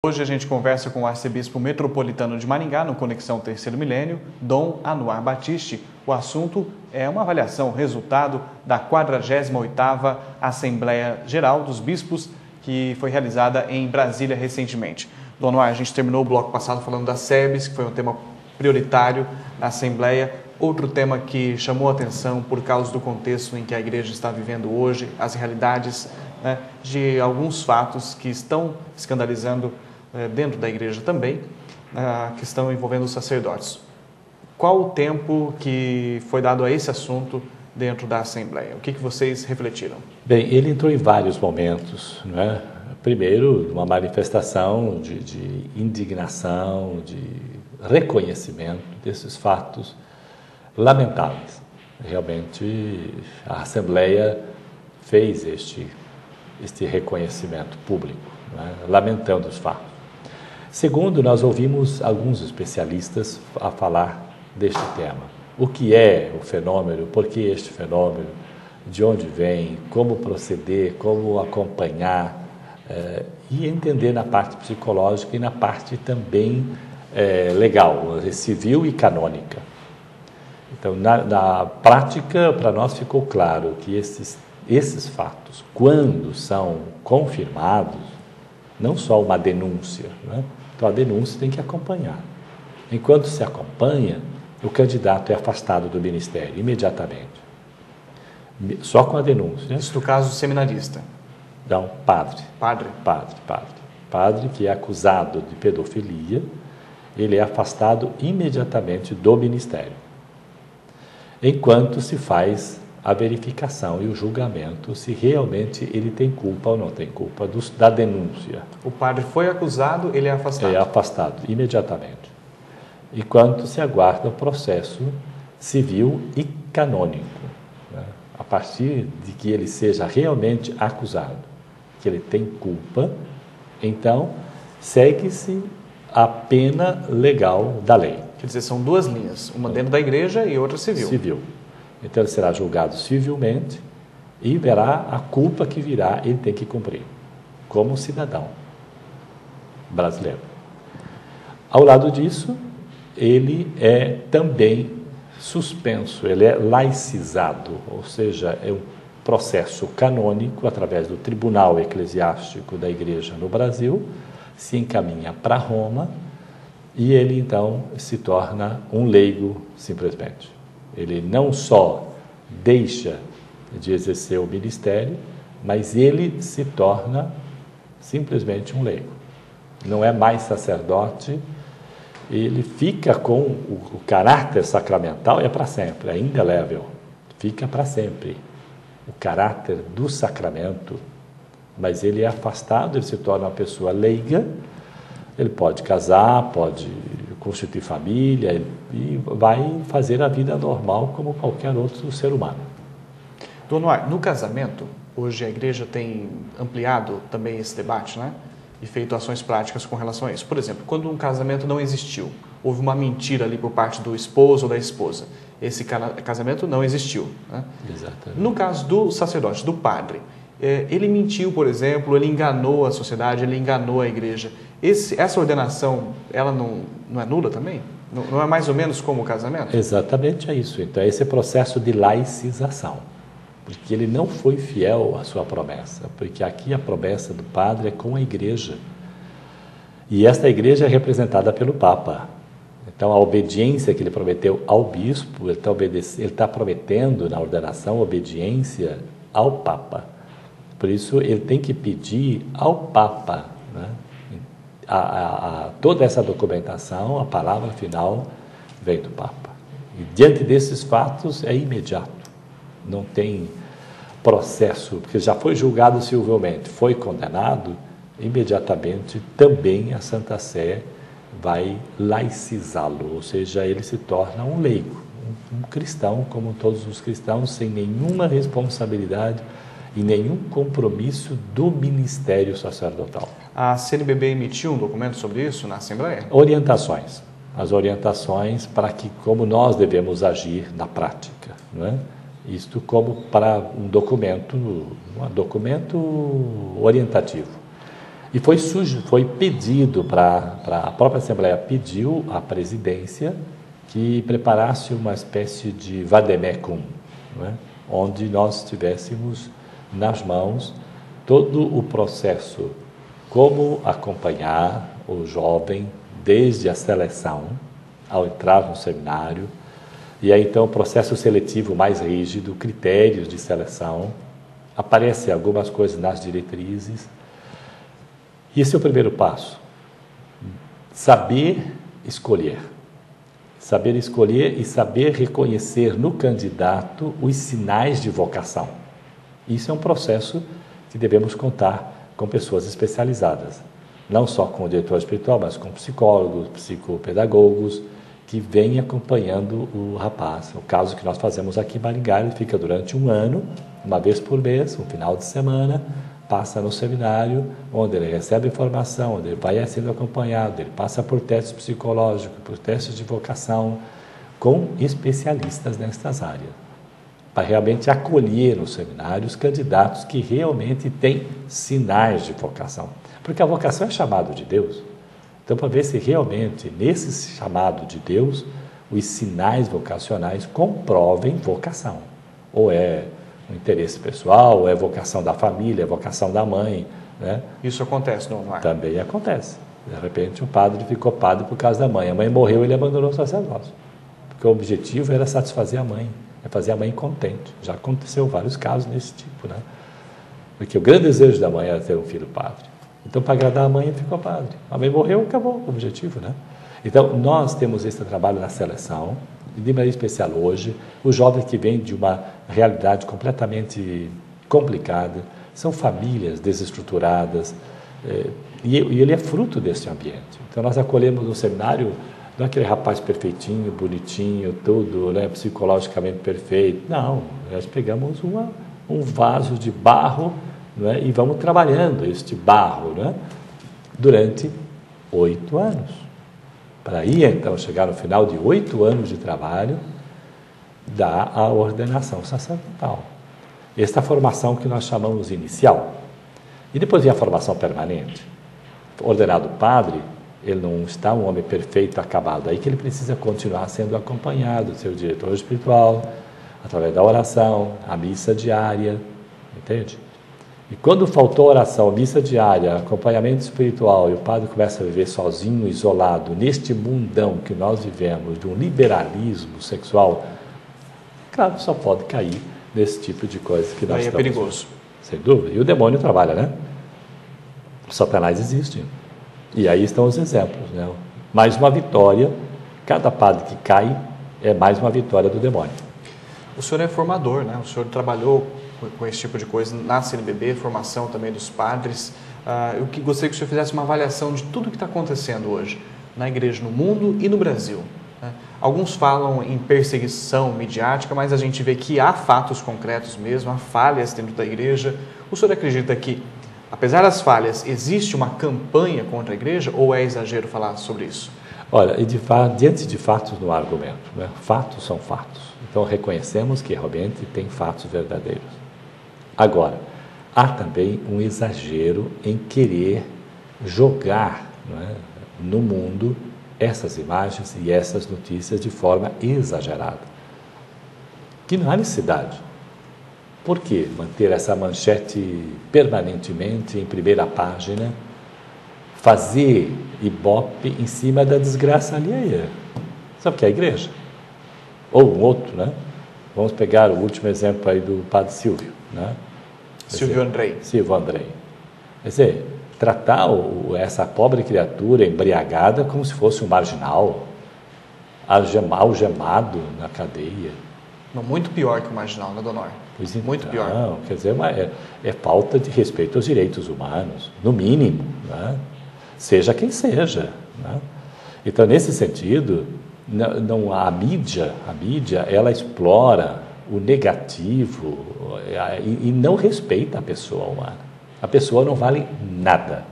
Hoje a gente conversa com o arcebispo metropolitano de Maringá, no Conexão Terceiro Milênio, Dom Anuar Batiste. O assunto é uma avaliação, resultado da 48ª Assembleia Geral dos Bispos, que foi realizada em Brasília recentemente. Dom Anuar, a gente terminou o bloco passado falando da SEBS, que foi um tema prioritário da Assembleia. Outro tema que chamou a atenção por causa do contexto em que a igreja está vivendo hoje, as realidades, de alguns fatos que estão escandalizando dentro da igreja também, a questão envolvendo os sacerdotes. Qual o tempo que foi dado a esse assunto dentro da Assembleia? O que vocês refletiram? Bem, ele entrou em vários momentos, não é? Primeiro, uma manifestação de indignação, de reconhecimento desses fatos lamentáveis. Realmente, a Assembleia fez este reconhecimento público, não é? Lamentando os fatos. Segundo, nós ouvimos alguns especialistas a falar deste tema. O que é o fenômeno, por que este fenômeno, de onde vem, como proceder, como acompanhar, e entender na parte psicológica e na parte também legal, civil e canônica. Então, na prática, para nós ficou claro que esses fatos, quando são confirmados, não só uma denúncia, né? Então a denúncia tem que acompanhar. Enquanto se acompanha, o candidato é afastado do ministério imediatamente. Só com a denúncia. Isso no caso seminarista? Não, padre. Padre? Padre que é acusado de pedofilia, ele é afastado imediatamente do ministério. Enquanto se faz a verificação e o julgamento se realmente ele tem culpa ou não tem culpa da denúncia. O padre foi acusado, ele é afastado? É afastado imediatamente. Enquanto se aguarda o processo civil e canônico, né? A partir de que ele seja realmente acusado, que ele tem culpa, então segue-se a pena legal da lei. Quer dizer, são duas linhas, uma dentro da igreja e outra civil. Civil. Então, ele será julgado civilmente e verá a culpa que virá, ele tem que cumprir, como cidadão brasileiro. Ao lado disso, ele é também suspenso, ele é laicizado, ou seja, é um processo canônico através do Tribunal Eclesiástico da Igreja no Brasil, se encaminha para Roma e ele, então, se torna um leigo simplesmente. Ele não só deixa de exercer o ministério, mas ele se torna simplesmente um leigo. Não é mais sacerdote, ele fica com o caráter sacramental, é para sempre, é indelével, fica para sempre. O caráter do sacramento, mas ele é afastado, ele se torna uma pessoa leiga, ele pode casar, pode constituir família e vai fazer a vida normal como qualquer outro ser humano. Dom Anuar, no casamento, hoje a igreja tem ampliado também esse debate, né? E feito ações práticas com relação a isso. Por exemplo, quando um casamento não existiu, houve uma mentira ali por parte do esposo ou da esposa, esse casamento não existiu, né? Exatamente. No caso do sacerdote, do padre, ele mentiu, por exemplo, ele enganou a sociedade, ele enganou a igreja. Essa ordenação, ela não é nula também? Não é mais ou menos como o casamento? Exatamente é isso. Então, esse processo de laicização, porque ele não foi fiel à sua promessa, porque aqui a promessa do padre é com a igreja. E esta igreja é representada pelo Papa. Então, a obediência que ele prometeu ao bispo, ele está prometendo na ordenação obediência ao Papa. Por isso, ele tem que pedir ao Papa, né? Toda essa documentação, a palavra final vem do Papa. E diante desses fatos é imediato, não tem processo, porque já foi julgado civilmente, foi condenado, imediatamente também a Santa Sé vai laicizá-lo, ou seja, ele se torna um leigo, um cristão, como todos os cristãos, sem nenhuma responsabilidade e nenhum compromisso do ministério sacerdotal. A CNBB emitiu um documento sobre isso na Assembleia? Orientações. As orientações para como nós devemos agir na prática, não é? Isto como para um documento orientativo. E foi pedido para a própria Assembleia, pediu à presidência que preparasse uma espécie de vademecum, não é? Onde nós tivéssemos nas mãos todo o processo, como acompanhar o jovem desde a seleção, ao entrar no seminário, e aí então o processo seletivo mais rígido, critérios de seleção, aparecem algumas coisas nas diretrizes. E esse é o primeiro passo, saber escolher e saber reconhecer no candidato os sinais de vocação. Isso é um processo que devemos contar com pessoas especializadas, não só com o diretor espiritual, mas com psicólogos, psicopedagogos, que vêm acompanhando o rapaz. O caso que nós fazemos aqui em Maringá, ele fica durante um ano, uma vez por mês, um final de semana, passa no seminário, onde ele recebe informação, onde ele vai sendo acompanhado, ele passa por testes psicológicos, por testes de vocação, com especialistas nestas áreas, para realmente acolher no seminário os candidatos que realmente têm sinais de vocação. Porque a vocação é chamado de Deus. Então, para ver se realmente, nesse chamado de Deus, os sinais vocacionais comprovem vocação. Ou é um interesse pessoal, ou é vocação da família, é vocação da mãe, né? Isso acontece no lar? Também acontece. De repente, um padre ficou padre por causa da mãe. A mãe morreu, ele abandonou o sacerdócio. Porque o objetivo era satisfazer a mãe, é fazer a mãe contente. Já aconteceu vários casos desse tipo, né? Porque o grande desejo da mãe era ter um filho padre. Então, para agradar a mãe, ele ficou padre. A mãe morreu, acabou o objetivo, né? Então, nós temos esse trabalho na seleção, e de maneira especial hoje, os jovens que vêm de uma realidade completamente complicada, são famílias desestruturadas, e ele é fruto desse ambiente. Então, nós acolhemos no seminário, não é aquele rapaz perfeitinho, bonitinho, tudo, né, psicologicamente perfeito. Não, nós pegamos um vaso de barro, não é, e vamos trabalhando este barro, né, durante 8 anos. Para aí, então, chegar no final de 8 anos de trabalho, dá a ordenação sacerdotal. Esta formação que nós chamamos inicial. E depois vem a formação permanente. Ordenado padre, ele não está um homem perfeito, acabado. Aí que ele precisa continuar sendo acompanhado do seu diretor espiritual, através da oração, a missa diária, entende? E quando faltou oração, missa diária, acompanhamento espiritual, e o padre começa a viver sozinho, isolado, neste mundão que nós vivemos, de um liberalismo sexual, claro, só pode cair nesse tipo de coisa que nós aí estamos... é perigoso. Sem dúvida. E o demônio trabalha, né? O Satanás existe. E aí estão os exemplos, né? Mais uma vitória, cada padre que cai é mais uma vitória do demônio. O senhor é formador, né? O senhor trabalhou com esse tipo de coisa na CNBB, formação também dos padres. Eu gostaria que o senhor fizesse uma avaliação de tudo o que está acontecendo hoje na igreja no mundo e no Brasil, né? Alguns falam em perseguição midiática, mas a gente vê que há fatos concretos mesmo, há falhas dentro da igreja. O senhor acredita que, apesar das falhas, existe uma campanha contra a igreja ou é exagero falar sobre isso? Olha, e diante de fatos não há argumento, né? Fatos são fatos. Então reconhecemos que realmente tem fatos verdadeiros. Agora, há também um exagero em querer jogar, não é, no mundo essas imagens e essas notícias de forma exagerada. Que não há necessidade. Por que manter essa manchete permanentemente em primeira página, fazer ibope em cima da desgraça alheia? Sabe o que é a igreja? Ou um outro, né? Vamos pegar o último exemplo aí do padre Silvio, né? Silvio Andrei. Silvio Andrei. Quer dizer, tratar essa pobre criatura embriagada como se fosse um marginal, algemado na cadeia. Não, muito pior que o marginal, né, Dona Honor? Pois muito pior. Não, quer dizer, é falta de respeito aos direitos humanos, no mínimo, né? Seja quem seja, né? Então, nesse sentido, a mídia, ela explora o negativo e não respeita a pessoa humana. A pessoa não vale nada.